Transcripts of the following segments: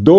2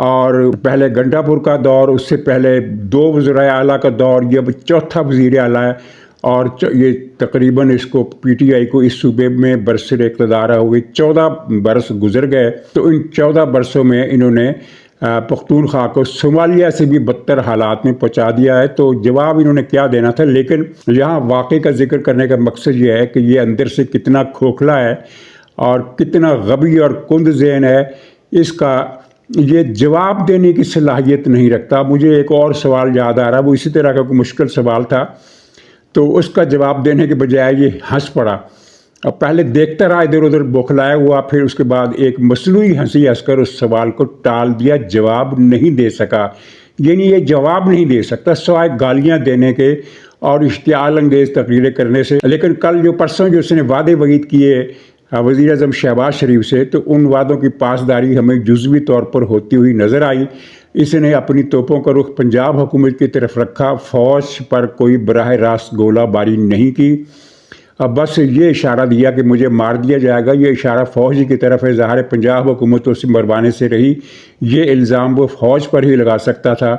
اور پہلے گنڈا پور کا دور، اس سے پہلے 2 وزرائے اعلیٰ کا دور، یہ اب چوتھا وزیر اعلیٰ ہے، اور یہ تقریباً اس کو پی ٹی آئی کو اس صوبے میں برسر اقتدار ہوئے 14 برس گزر گئے۔ تو ان 14 برسوں میں انہوں نے پختونخوا کو صومالیہ سے بھی بدتر حالات میں پہنچا دیا ہے۔ تو جواب انہوں نے کیا دینا تھا، لیکن یہاں واقعے کا ذکر کرنے کا مقصد یہ ہے کہ یہ اندر سے کتنا کھوکھلا ہے اور کتنا غبی اور کند ذہن ہے، اس کا یہ جواب دینے کی صلاحیت نہیں رکھتا۔ مجھے ایک اور سوال یاد آ رہا، وہ اسی طرح کا کوئی مشکل سوال تھا، تو اس کا جواب دینے کے بجائے یہ ہنس پڑا، اور پہلے دیکھتا رہا ادھر ادھر بوکھلایا ہوا، پھر اس کے بعد ایک مصنوعی ہنسی ہنس کر اس سوال کو ٹال دیا، جواب نہیں دے سکا۔ یعنی یہ جواب نہیں دے سکتا سوائے گالیاں دینے کے اور اشتعال انگیز تقریریں کرنے سے۔ لیکن کل جو پرسوں جو اس نے وعدے وعید کیے وزیر اعظم شہباز شریف سے، تو ان وعدوں کی پاسداری ہمیں جزوی طور پر ہوتی ہوئی نظر آئی۔ اس نے اپنی توپوں کا رخ پنجاب حکومت کی طرف رکھا، فوج پر کوئی براہ راست گولہ باری نہیں کی، اب بس یہ اشارہ دیا کہ مجھے مار دیا جائے گا۔ یہ اشارہ فوج کی طرف ہے، ظاہر پنجاب حکومت اس مروانے سے رہی، یہ الزام وہ فوج پر ہی لگا سکتا تھا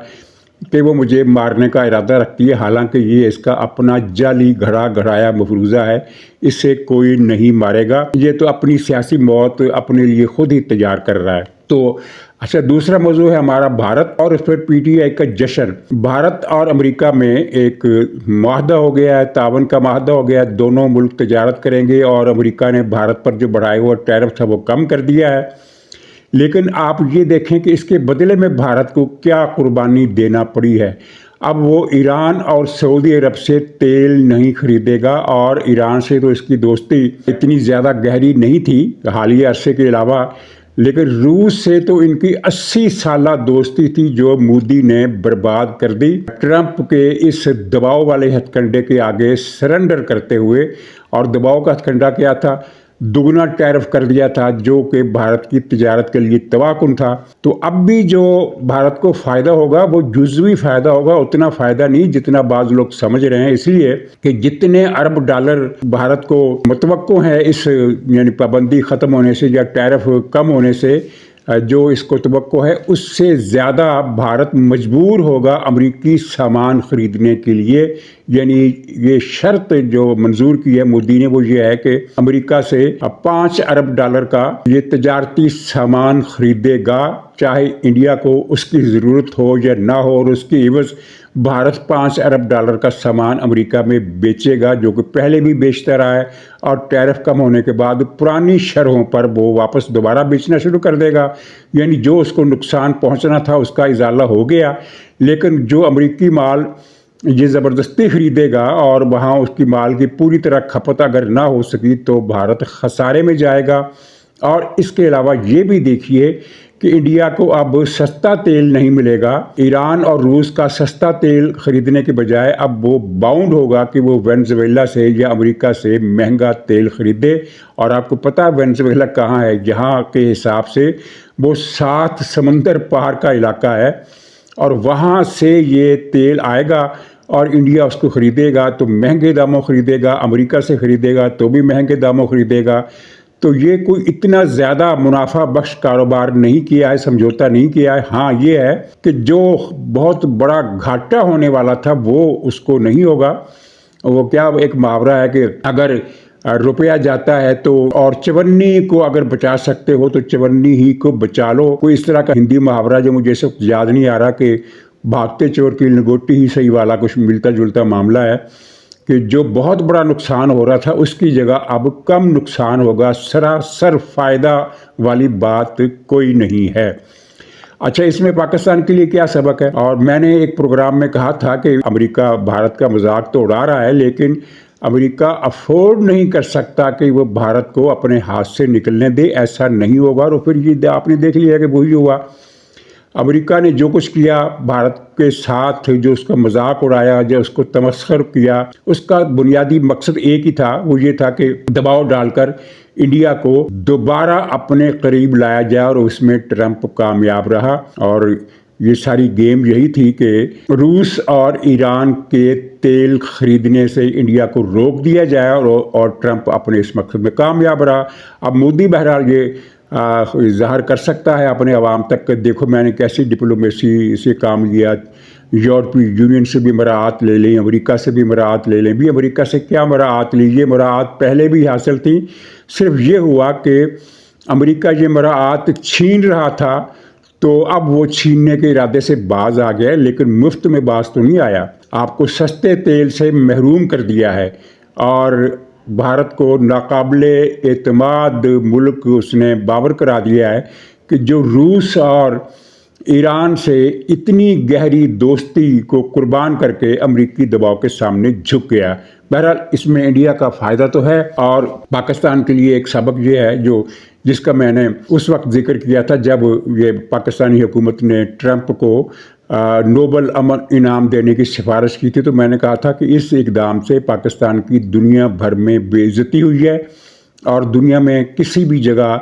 کہ وہ مجھے مارنے کا ارادہ رکھتی ہے، حالانکہ یہ اس کا اپنا جعلی گھڑا گھڑایا مفروضہ ہے، اس سے کوئی نہیں مارے گا، یہ تو اپنی سیاسی موت اپنے لیے خود ہی تیار کر رہا ہے۔ تو اچھا، دوسرا موضوع ہے ہمارا بھارت اور اس پر پی ٹی آئی کا جشن۔ بھارت اور امریکہ میں ایک معاہدہ ہو گیا ہے، تعاون کا معاہدہ ہو گیا ہے، دونوں ملک تجارت کریں گے، اور امریکہ نے بھارت پر جو بڑھائے ہوا ٹیرف تھا وہ کم کر دیا ہے۔ لیکن آپ یہ دیکھیں کہ اس کے بدلے میں بھارت کو کیا قربانی دینا پڑی ہے۔ اب وہ ایران اور سعودی عرب سے تیل نہیں خریدے گا، اور ایران سے تو اس کی دوستی اتنی زیادہ گہری نہیں تھی حالیہ عرصے کے علاوہ، لیکن روس سے تو ان کی 80 سالہ دوستی تھی جو مودی نے برباد کر دی ٹرمپ کے اس دباؤ والے ہتھ کنڈے کے آگے سرنڈر کرتے ہوئے۔ اور دباؤ کا ہتھ کنڈا کیا تھا؟ دگنا ٹیرف کر دیا تھا، جو کہ بھارت کی تجارت کے لیے تباہ کن تھا۔ تو اب بھی جو بھارت کو فائدہ ہوگا وہ جزوی فائدہ ہوگا، اتنا فائدہ نہیں جتنا بعض لوگ سمجھ رہے ہیں، اس لیے کہ جتنے ارب ڈالر بھارت کو متوقع ہے اس یعنی پابندی ختم ہونے سے یا ٹیرف کم ہونے سے جو اس کو توقع ہے، اس سے زیادہ بھارت مجبور ہوگا امریکی سامان خریدنے کے لیے۔ یعنی یہ شرط جو منظور کی ہے مودی نے وہ یہ ہے کہ امریکہ سے 5 ارب ڈالر کا یہ تجارتی سامان خریدے گا، چاہے انڈیا کو اس کی ضرورت ہو یا نہ ہو، اور اس کی عوض بھارت 5 ارب ڈالر کا سامان امریکہ میں بیچے گا، جو کہ پہلے بھی بیچتا رہا ہے، اور ٹیرف کم ہونے کے بعد پرانی شرحوں پر وہ واپس دوبارہ بیچنا شروع کر دے گا۔ یعنی جو اس کو نقصان پہنچنا تھا اس کا ازالہ ہو گیا، لیکن جو امریکی مال یہ زبردستی خریدے گا اور وہاں اس کی مال کی پوری طرح کھپت اگر نہ ہو سکی تو بھارت خسارے میں جائے گا۔ اور اس کے علاوہ یہ بھی دیکھیے کہ انڈیا کو اب سستا تیل نہیں ملے گا، ایران اور روس کا سستا تیل خریدنے کے بجائے اب وہ باؤنڈ ہوگا کہ وہ وینزویلا سے یا امریکہ سے مہنگا تیل خریدے۔ اور آپ کو پتہ ہے وینزویلا کہاں ہے؟ یہاں کے حساب سے وہ 7 سمندر پار کا علاقہ ہے، اور وہاں سے یہ تیل آئے گا اور انڈیا اس کو خریدے گا تو مہنگے داموں خریدے گا، امریکہ سے خریدے گا تو بھی مہنگے داموں خریدے گا۔ تو یہ کوئی اتنا زیادہ منافع بخش کاروبار نہیں کیا ہے، سمجھوتا نہیں کیا ہے۔ ہاں یہ ہے کہ جو بہت بڑا گھاٹا ہونے والا تھا وہ اس کو نہیں ہوگا۔ وہ کیا ایک محاورہ ہے کہ اگر روپیہ جاتا ہے تو اور چونی کو اگر بچا سکتے ہو تو چونی ہی کو بچا لو، کوئی اس طرح کا ہندی محاورہ جو مجھے اس وقت یاد نہیں آ رہا، کہ بھاگتے چور کی لنگوٹی ہی صحیح والا کچھ ملتا جلتا معاملہ ہے، کہ جو بہت بڑا نقصان ہو رہا تھا اس کی جگہ اب کم نقصان ہوگا، سراسر فائدہ والی بات کوئی نہیں ہے۔ اچھا، اس میں پاکستان کے لیے کیا سبق ہے؟ اور میں نے ایک پروگرام میں کہا تھا کہ امریکہ بھارت کا مذاق تو اڑا رہا ہے، لیکن امریکہ افورڈ نہیں کر سکتا کہ وہ بھارت کو اپنے ہاتھ سے نکلنے دے، ایسا نہیں ہوگا۔ اور پھر یہ آپ نے دیکھ لیا کہ وہی ہوا، امریکہ نے جو کچھ کیا بھارت کے ساتھ، جو اس کا مذاق اڑایا، جو اس کو تمسخر کیا، اس کا بنیادی مقصد ایک ہی تھا، وہ یہ تھا کہ دباؤ ڈال کر انڈیا کو دوبارہ اپنے قریب لایا جائے، اور اس میں ٹرمپ کامیاب رہا۔ اور یہ ساری گیم یہی تھی کہ روس اور ایران کے تیل خریدنے سے انڈیا کو روک دیا جائے، اور ٹرمپ اپنے اس مقصد میں کامیاب رہا۔ اب مودی بہرحال یہ ظاہر کر سکتا ہے اپنے عوام تک کہ دیکھو میں نے کیسی ڈپلومیسی سے کام لیا، یورپی یونین سے بھی مراعات لے لیں، امریکہ سے بھی مراعات لے لیں، بھی امریکہ سے کیا مراعات لی، یہ مراعات پہلے بھی حاصل تھیں، صرف یہ ہوا کہ امریکہ یہ مراعات چھین رہا تھا تو اب وہ چھیننے کے ارادے سے باز آ گیا، لیکن مفت میں باز تو نہیں آیا، آپ کو سستے تیل سے محروم کر دیا ہے اور بھارت کو ناقابل اعتماد ملک اس نے باور کرا دیا ہے کہ جو روس اور ایران سے اتنی گہری دوستی کو قربان کر کے امریکی دباؤ کے سامنے جھک گیا۔ بہرحال اس میں انڈیا کا فائدہ تو ہے، اور پاکستان کے لیے ایک سبق یہ ہے جس کا میں نے اس وقت ذکر کیا تھا جب یہ پاکستانی حکومت نے ٹرمپ کو نوبل امن انعام دینے کی سفارش کی تھی، تو میں نے کہا تھا کہ اس اقدام سے پاکستان کی دنیا بھر میں بے عزتی ہوئی ہے، اور دنیا میں کسی بھی جگہ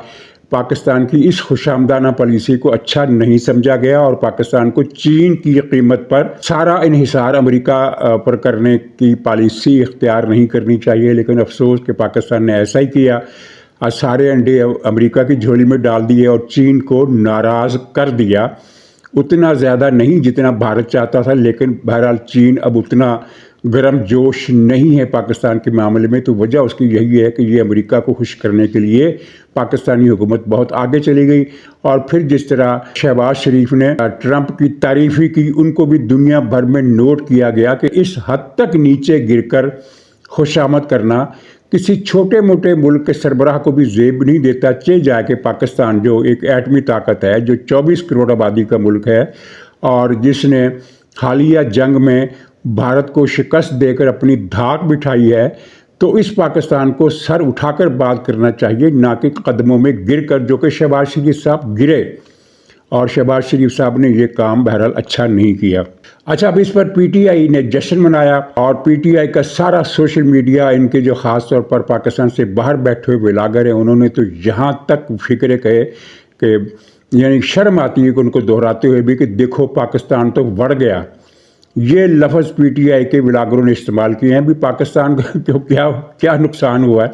پاکستان کی اس خوش آمدانہ پالیسی کو اچھا نہیں سمجھا گیا، اور پاکستان کو چین کی قیمت پر سارا انحصار امریکہ پر کرنے کی پالیسی اختیار نہیں کرنی چاہیے، لیکن افسوس کہ پاکستان نے ایسا ہی کیا، سارے انڈے امریکہ کی جھولی میں ڈال دیے اور چین کو ناراض کر دیا، اتنا زیادہ نہیں جتنا بھارت چاہتا تھا، لیکن بہرحال چین اب اتنا گرم جوش نہیں ہے پاکستان کے معاملے میں، تو وجہ اس کی یہی ہے کہ یہ امریکہ کو خوش کرنے کے لیے پاکستانی حکومت بہت آگے چلی گئی، اور پھر جس طرح شہباز شریف نے ٹرمپ کی تعریفی کی، ان کو بھی دنیا بھر میں نوٹ کیا گیا کہ اس حد تک نیچے گر کر خوشامد کرنا کسی چھوٹے موٹے ملک کے سربراہ کو بھی زیب نہیں دیتا، چہ جائے کہ پاکستان جو ایک ایٹمی طاقت ہے، جو 24 کروڑ آبادی کا ملک ہے، اور جس نے حالیہ جنگ میں بھارت کو شکست دے کر اپنی دھاک بٹھائی ہے، تو اس پاکستان کو سر اٹھا کر بات کرنا چاہیے، نہ کہ قدموں میں گر کر، جو کہ شہباز شریف صاحب گرے، اور شہباز شریف صاحب نے یہ کام بہرحال اچھا نہیں کیا۔ اچھا، اب اس پر پی ٹی آئی نے جشن منایا، اور پی ٹی آئی کا سارا سوشل میڈیا، ان کے جو خاص طور پر پاکستان سے باہر بیٹھے ہوئے بلاگر ہیں، انہوں نے تو یہاں تک فکرے کہے کہ یعنی شرم آتی ہے کہ ان کو دہراتے ہوئے بھی کہ دیکھو پاکستان تو بڑھ گیا۔ یہ لفظ پی ٹی آئی کے بلاگروں نے استعمال کیے ہیں، بھی پاکستان کو کیا نقصان ہوا ہے۔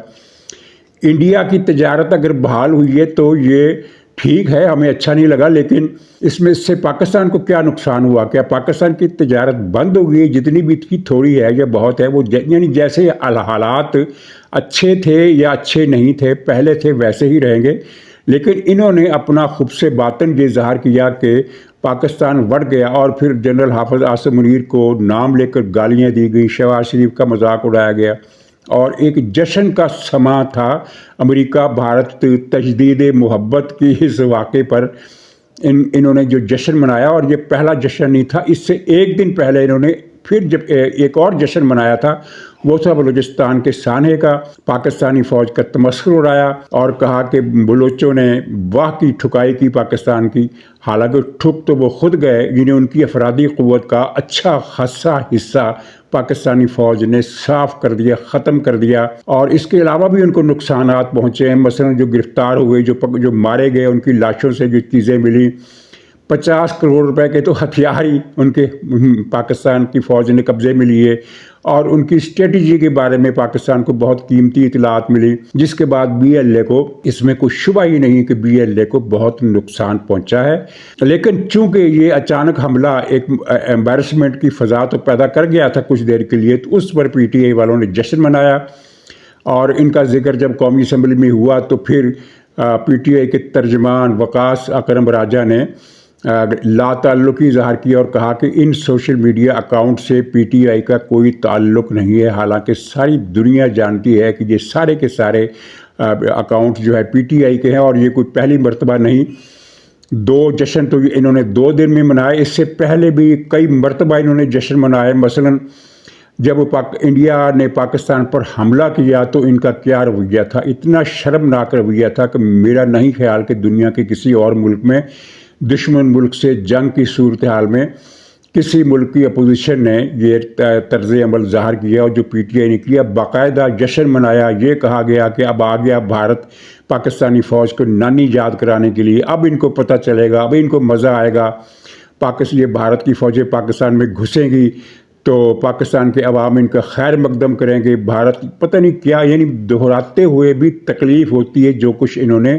انڈیا کی تجارت اگر بحال ہوئی ہے تو یہ ٹھیک ہے، ہمیں اچھا نہیں لگا، لیکن اس میں سے پاکستان کو کیا نقصان ہوا؟ کیا پاکستان کی تجارت بند ہو گئی؟ جتنی بھی تھی تھوڑی ہے یا بہت ہے، وہ یعنی جیسے حالات اچھے تھے یا اچھے نہیں تھے پہلے تھے ویسے ہی رہیں گے، لیکن انہوں نے اپنا خب سے باطن یہ ظاہر کیا کہ پاکستان بڑھ گیا، اور پھر جنرل حافظ عاصم منیر کو نام لے کر گالیاں دی گئی، شہباز شریف کا مذاق اڑایا گیا، اور ایک جشن کا سماں تھا امریکہ بھارت تجدید محبت کی اس واقعے پر انہوں نے جو جشن منایا، اور یہ پہلا جشن نہیں تھا، اس سے ایک دن پہلے انہوں نے پھر جب ایک اور جشن منایا تھا، وہ تھا بلوچستان کے سانحے کا، پاکستانی فوج کا تمسخر اڑایا اور کہا کہ بلوچوں نے واہ کی ٹھکائی کی پاکستان کی، حالانکہ ٹھک تو وہ خود گئے، یعنی ان کی افرادی قوت کا اچھا خاصا حصہ پاکستانی فوج نے صاف کر دیا، ختم کر دیا، اور اس کے علاوہ بھی ان کو نقصانات پہنچے ہیں، مثلا جو گرفتار ہوئے، جو مارے گئے، ان کی لاشوں سے جو چیزیں ملی، 50 کروڑ روپے کے تو ہتھیار ہی ان کے پاکستان کی فوج نے قبضے میں لیے، اور ان کی اسٹریٹجی کے بارے میں پاکستان کو بہت قیمتی اطلاعات ملی، جس کے بعد بی ایل اے کو اس میں کوئی شبہ ہی نہیں کہ بی ایل اے کو بہت نقصان پہنچا ہے، لیکن چونکہ یہ اچانک حملہ ایک ایمبیرسمنٹ کی فضا تو پیدا کر گیا تھا کچھ دیر کے لیے، تو اس پر پی ٹی آئی والوں نے جشن منایا، اور ان کا ذکر جب قومی اسمبلی میں ہوا تو پھر پی ٹی آئی کے ترجمان وقاص اکرم راجہ نے لا تعلقی ظاہر کی اور کہا کہ ان سوشل میڈیا اکاؤنٹ سے پی ٹی آئی کا کوئی تعلق نہیں ہے، حالانکہ ساری دنیا جانتی ہے کہ یہ سارے کے سارے اکاؤنٹ جو ہے پی ٹی آئی کے ہیں، اور یہ کوئی پہلی مرتبہ نہیں، 2 جشن تو انہوں نے 2 دن میں منائے، اس سے پہلے بھی کئی مرتبہ انہوں نے جشن منائے، مثلا جب انڈیا نے پاکستان پر حملہ کیا تو ان کا کیا رویہ تھا، اتنا شرمناک رویہ تھا کہ میرا نہیں خیال کہ دنیا کے کسی اور ملک میں دشمن ملک سے جنگ کی صورتحال میں کسی ملک کی اپوزیشن نے یہ طرز عمل ظاہر کیا، اور جو پی ٹی آئی نے کیا، باقاعدہ جشن منایا، یہ کہا گیا کہ اب آ گیا بھارت پاکستانی فوج کو نانی یاد کرانے کے لیے، اب ان کو پتہ چلے گا، اب ان کو مزہ آئے گا، یہ بھارت کی فوجیں پاکستان میں گھسیں گی تو پاکستان کے عوام ان کا خیر مقدم کریں گے، بھارت پتہ نہیں کیا، یعنی دہراتے ہوئے بھی تکلیف ہوتی ہے جو کچھ انہوں نے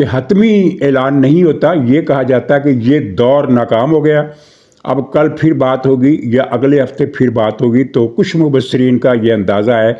کہ حتمی اعلان نہیں ہوتا، یہ کہا جاتا ہے کہ یہ دور ناکام ہو گیا، اب کل پھر بات ہوگی یا اگلے ہفتے پھر بات ہوگی۔ تو کچھ مبصرین کا یہ اندازہ ہے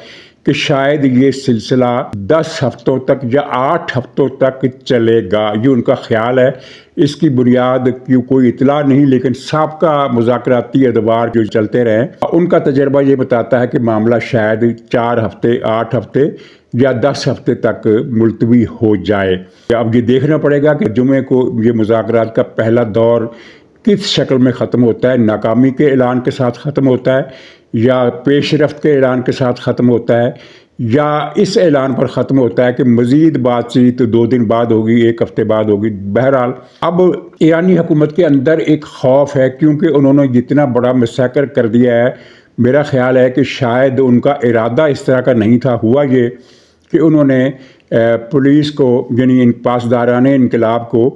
کہ شاید یہ سلسلہ 10 ہفتوں تک یا 8 ہفتوں تک چلے گا، یہ ان کا خیال ہے۔ اس کی بنیاد کی کوئی اطلاع نہیں، لیکن سابقہ مذاکراتی ادوار جو چلتے رہے ان کا تجربہ یہ بتاتا ہے کہ معاملہ شاید 4 ہفتے، 8 ہفتے یا 10 ہفتے تک ملتوی ہو جائے۔ اب یہ دیکھنا پڑے گا کہ جمعے کو یہ مذاکرات کا پہلا دور کس شکل میں ختم ہوتا ہے، ناکامی کے اعلان کے ساتھ ختم ہوتا ہے یا پیش رفت کے اعلان کے ساتھ ختم ہوتا ہے، یا اس اعلان پر ختم ہوتا ہے کہ مزید بات چیت 2 دن بعد ہوگی، 1 ہفتے بعد ہوگی۔ بہرحال اب ایرانی حکومت کے اندر ایک خوف ہے، کیونکہ انہوں نے جتنا بڑا مسیکر کر دیا ہے، میرا خیال ہے کہ شاید ان کا ارادہ اس طرح کا نہیں تھا۔ ہوا یہ کہ انہوں نے پولیس کو، یعنی ان پاسداران انقلاب کو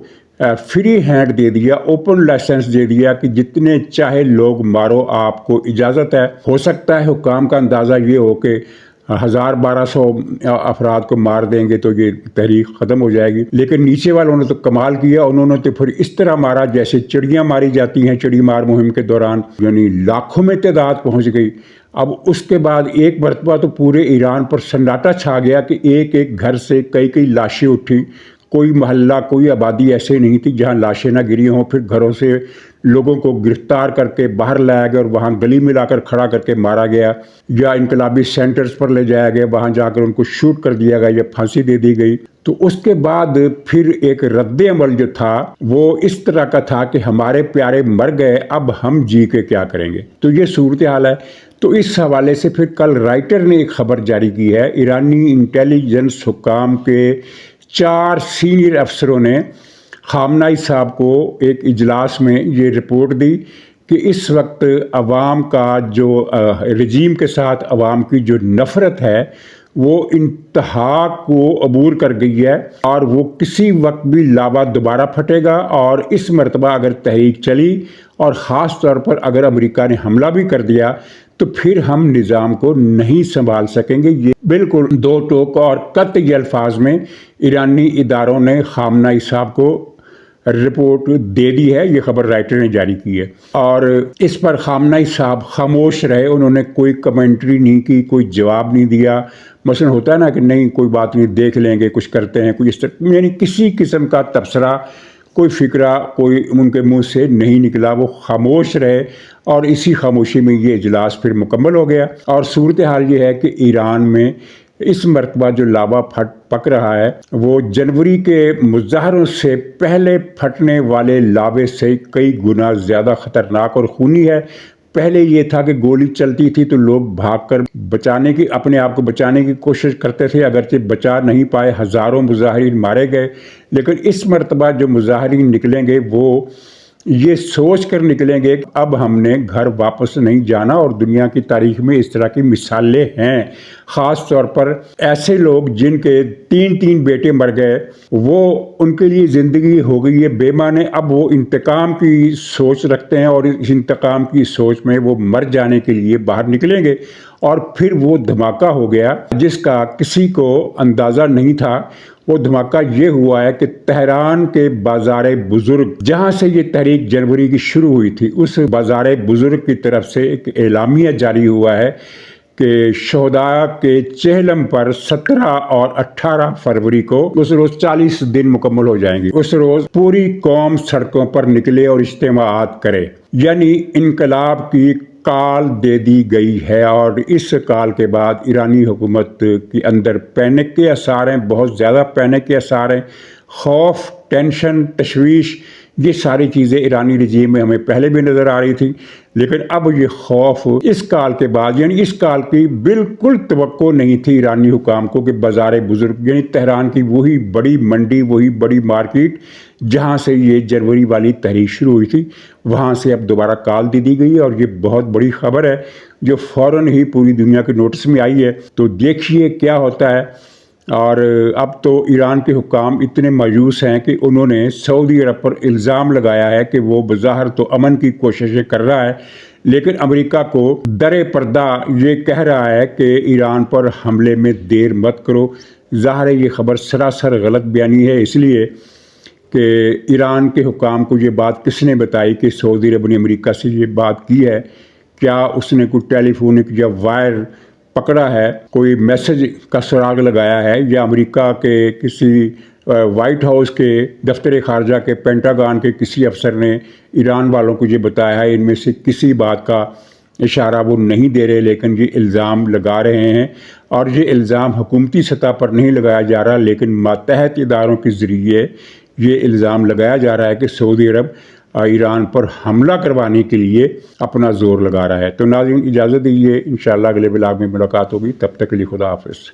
فری ہینڈ دے دیا، اوپن لائسنس دے دیا کہ جتنے چاہے لوگ مارو، آپ کو اجازت ہے۔ ہو سکتا ہے حکام کا اندازہ یہ ہو کہ 1200 افراد کو مار دیں گے تو یہ تحریک ختم ہو جائے گی، لیکن نیچے والوں نے تو کمال کیا، انہوں نے تو پھر اس طرح مارا جیسے چڑیاں ماری جاتی ہیں چڑی مار مہم کے دوران، یعنی لاکھوں میں تعداد پہنچ گئی۔ اب اس کے بعد ایک مرتبہ تو پورے ایران پر سناٹا چھا گیا کہ ایک ایک گھر سے کئی لاشیں اٹھی، کوئی محلہ، کوئی آبادی ایسے نہیں تھی جہاں لاشیں نہ گری ہوں۔ پھر گھروں سے لوگوں کو گرفتار کر کے باہر لایا گیا اور وہاں گلی میں لا کر کھڑا کر کے مارا گیا، یا انقلابی سینٹرز پر لے جایا گیا، وہاں جا کر ان کو شوٹ کر دیا گیا یا پھانسی دے دی گئی۔ تو اس کے بعد پھر ایک رد عمل جو تھا وہ اس طرح کا تھا کہ ہمارے پیارے مر گئے، اب ہم جی کے کیا کریں گے۔ تو یہ صورتحال ہے۔ تو اس حوالے سے پھر کل رائٹر نے ایک خبر جاری کی ہے، ایرانی انٹیلیجنس حکام کے 4 سینئر افسروں نے خامنائی صاحب کو ایک اجلاس میں یہ رپورٹ دی کہ اس وقت عوام کا جو رجیم کے ساتھ عوام کی جو نفرت ہے وہ انتہا کو عبور کر گئی ہے، اور وہ کسی وقت بھی لابا دوبارہ پھٹے گا۔ اور اس مرتبہ اگر تحریک چلی اور خاص طور پر اگر امریکہ نے حملہ بھی کر دیا تو پھر ہم نظام کو نہیں سنبھال سکیں گے۔ یہ بالکل 2 ٹوک اور قطعی الفاظ میں ایرانی اداروں نے خامنائی صاحب کو رپورٹ دے دی ہے، یہ خبر رائٹر نے جاری کی ہے۔ اور اس پر خامنائی صاحب خاموش رہے، انہوں نے کوئی کمنٹری نہیں کی، کوئی جواب نہیں دیا۔ مثلا ہوتا ہے نا کہ نہیں کوئی بات نہیں، دیکھ لیں گے، کچھ کرتے ہیں، کوئی اس طرح، یعنی کسی قسم کا تبصرہ، کوئی فکرہ کوئی ان کے منہ سے نہیں نکلا، وہ خاموش رہے، اور اسی خاموشی میں یہ اجلاس پھر مکمل ہو گیا۔ اور صورتحال یہ ہے کہ ایران میں اس مرتبہ جو لابا پک رہا ہے وہ جنوری کے مظاہروں سے پہلے پھٹنے والے لابے سے کئی گنا زیادہ خطرناک اور خونی ہے۔ پہلے یہ تھا کہ گولی چلتی تھی تو لوگ بھاگ کر اپنے آپ کو بچانے کی کوشش کرتے تھے، اگرچہ بچا نہیں پائے، ہزاروں مظاہرین مارے گئے، لیکن اس مرتبہ جو مظاہرین نکلیں گے وہ یہ سوچ کر نکلیں گے کہ اب ہم نے گھر واپس نہیں جانا۔ اور دنیا کی تاریخ میں اس طرح کی مثالیں ہیں، خاص طور پر ایسے لوگ جن کے 3 بیٹے مر گئے، وہ ان کے لیے زندگی ہو گئی ہے بے معنی، اب وہ انتقام کی سوچ رکھتے ہیں، اور اس انتقام کی سوچ میں وہ مر جانے کے لیے باہر نکلیں گے۔ اور پھر وہ دھماکہ ہو گیا جس کا کسی کو اندازہ نہیں تھا۔ وہ دھماکہ یہ ہوا ہے کہ تہران کے بازار بزرگ، جہاں سے یہ تحریک جنوری کی شروع ہوئی تھی، اس بازار بزرگ کی طرف سے ایک اعلامیہ جاری ہوا ہے کہ شہداء کے چہلم پر 17 اور 18 فروری کو اس روز 40 دن مکمل ہو جائیں گے۔ اس روز پوری قوم سڑکوں پر نکلے اور اجتماعات کرے، یعنی انقلاب کی کال دے دی گئی ہے۔ اور اس کال کے بعد ایرانی حکومت کے اندر پینک کے آثار ہیں، بہت زیادہ پینک کے آثار ہیں، خوف، ٹینشن، تشویش، یہ ساری چیزیں ایرانی رجیم میں ہمیں پہلے بھی نظر آ رہی تھی، لیکن اب یہ خوف اس کال کے بعد، یعنی اس کال کی بالکل توقع نہیں تھی ایرانی حکام کو کہ بازار بزرگ، یعنی تہران کی وہی بڑی منڈی، وہی بڑی مارکیٹ جہاں سے یہ جنوری والی تحریک شروع ہوئی تھی، وہاں سے اب دوبارہ کال دے دی گئی ہے۔ اور یہ بہت بڑی خبر ہے جو فوراً ہی پوری دنیا کے نوٹس میں آئی ہے۔ تو دیکھیے کیا ہوتا ہے۔ اور اب تو ایران کے حکام اتنے مایوس ہیں کہ انہوں نے سعودی عرب پر الزام لگایا ہے کہ وہ بظاہر تو امن کی کوششیں کر رہا ہے، لیکن امریکہ کو در پردہ یہ کہہ رہا ہے کہ ایران پر حملے میں دیر مت کرو، ظاہر ہے یہ خبر سراسر غلط بیانی ہے، اس لیے کہ ایران کے حکام کو یہ بات کس نے بتائی کہ سعودی عرب نے امریکہ سے یہ بات کی ہے؟ کیا اس نے کوئی ٹیلی فونک یا وائر پکڑا ہے، کوئی میسج کا سراغ لگایا ہے، یا امریکہ کے کسی وائٹ ہاؤس کے دفتر خارجہ کے پینٹاگان کے کسی افسر نے ایران والوں کو یہ بتایا ہے؟ ان میں سے کسی بات کا اشارہ وہ نہیں دے رہے، لیکن یہ الزام لگا رہے ہیں، اور یہ الزام حکومتی سطح پر نہیں لگایا جا رہا، لیکن ماتحت اداروں کے ذریعے یہ الزام لگایا جا رہا ہے کہ سعودی عرب ایران پر حملہ کروانے کے لیے اپنا زور لگا رہا ہے۔ تو ناظرین اجازت دیجیے، انشاءاللہ اگلے بلاگ میں ملاقات ہوگی، تب تک کے لیے خدا حافظ۔